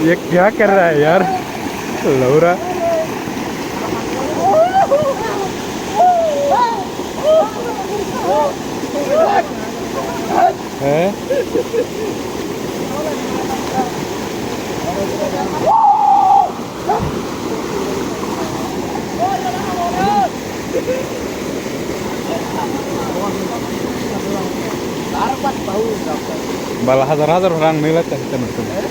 ये क्या कर रहा है यार लौरा है Malah hazar-hazar orang milat kan teman-teman.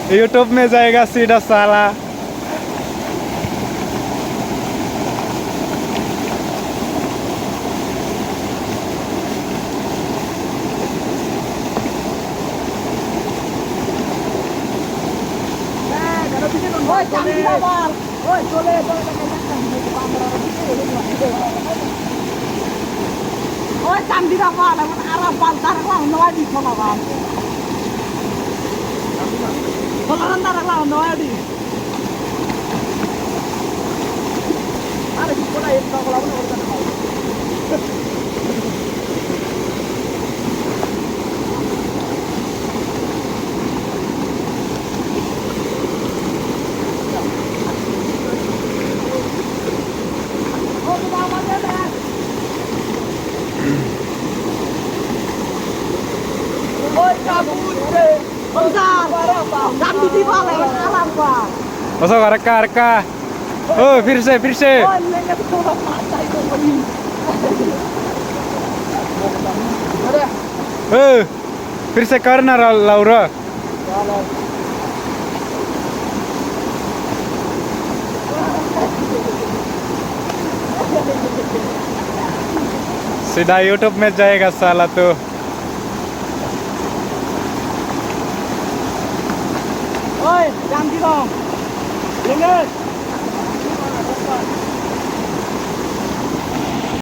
YouTube में जाएगा सीधा साला Ôi chăm đi ra qua là con Arab bal tar la nói đi không vào. Không ăn tar la nói đi. Ada di sekolah yang kau lawan orang tahu. Masuk reka. Oh, फिर से फिर से करना लाउरा सीधा YouTube में जाएगा साला तो Oi, jangan gitu. Dengar.